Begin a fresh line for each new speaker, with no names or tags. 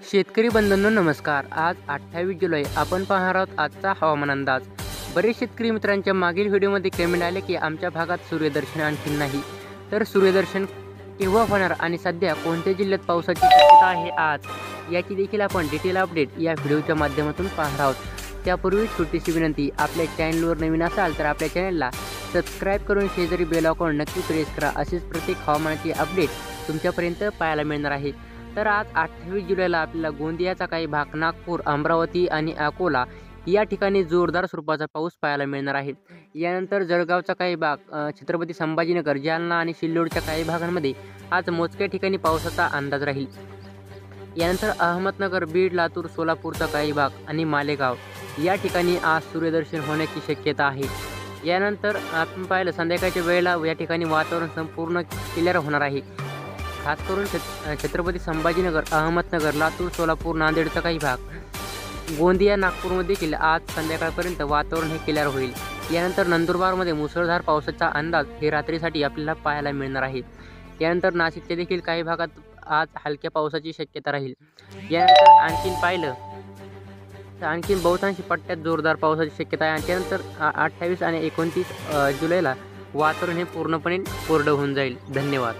शेतकरी बंधूंनो नमस्कार। आज 28 जुलै आपण पाहणार आहोत आजचा हवामान अंदाज। बरेच शेतकरी मित्रांच्या मागील व्हिडिओमध्ये कमेंट आले की आमच्या भागात सूर्यदर्शन आणखी नाही, तर सूर्यदर्शन केव्हा होणार आणि सध्या कोणत्या जिल्ह्यात पावसाची शक्यता आहे आज याची देखील आपण डिटेल अपडेट या व्हिडिओच्या माध्यमातून पाहणार आहोत। त्यापूर्वी छोटीशी विनंती, आपल्या चॅनलवर नवीन असाल तर आपल्या चॅनलला सबस्क्राइब करून शेजारी बेल आयकॉन नक्की प्रेस करा। असेच प्रत्येक हवामानाची अपडेट तुमच्यापर्यंत पाहायला मिळणार आहे। तर आज 28 जुलैला आपल्याला गोंदियाचा काही भाग, नागपूर, अमरावती आणि अकोला या ठिकाणी जोरदार स्वरूपाचा पाऊस पाहायला मिळणार आहे। यानंतर जळगावचा काही भाग, छत्रपती संभाजीनगर, जालना आणि सिल्लोडच्या काही भागांमध्ये आज मोजक्या ठिकाणी पावसाचा अंदाज राहील। यानंतर अहमदनगर, बीड, लातूर, सोलापूरचा काही भाग आणि मालेगाव या ठिकाणी आज सूर्यदर्शन होण्याची शक्यता आहे। यानंतर आपण पाहिलं संध्याकाळच्या वेळेला या ठिकाणी वातावरण संपूर्ण क्लिअर होणार आहे। खास करून छत्रपती संभाजीनगर, अहमदनगर, लातूर, सोलापूर, नांदेडचा काही भाग, गोंदिया, नागपूरमध्ये देखील आज संध्याकाळपर्यंत वातावरण हे क्लिअर होईल। यानंतर नंदुरबारमध्ये मुसळधार पावसाचा अंदाज हे रात्रीसाठी आपल्याला पाहायला मिळणार आहे। यानंतर नाशिकच्या देखील काही भागात आज हलक्या पावसाची शक्यता राहील। यानंतर आणखीन पाहिलं तर आणखीन बहुतांश पट्ट्यात जोरदार पावसाची शक्यता आहे। त्यानंतर 28 आणि 29 जुलैला वातावरण हे पूर्णपणे कोरडं होऊन जाईल। धन्यवाद।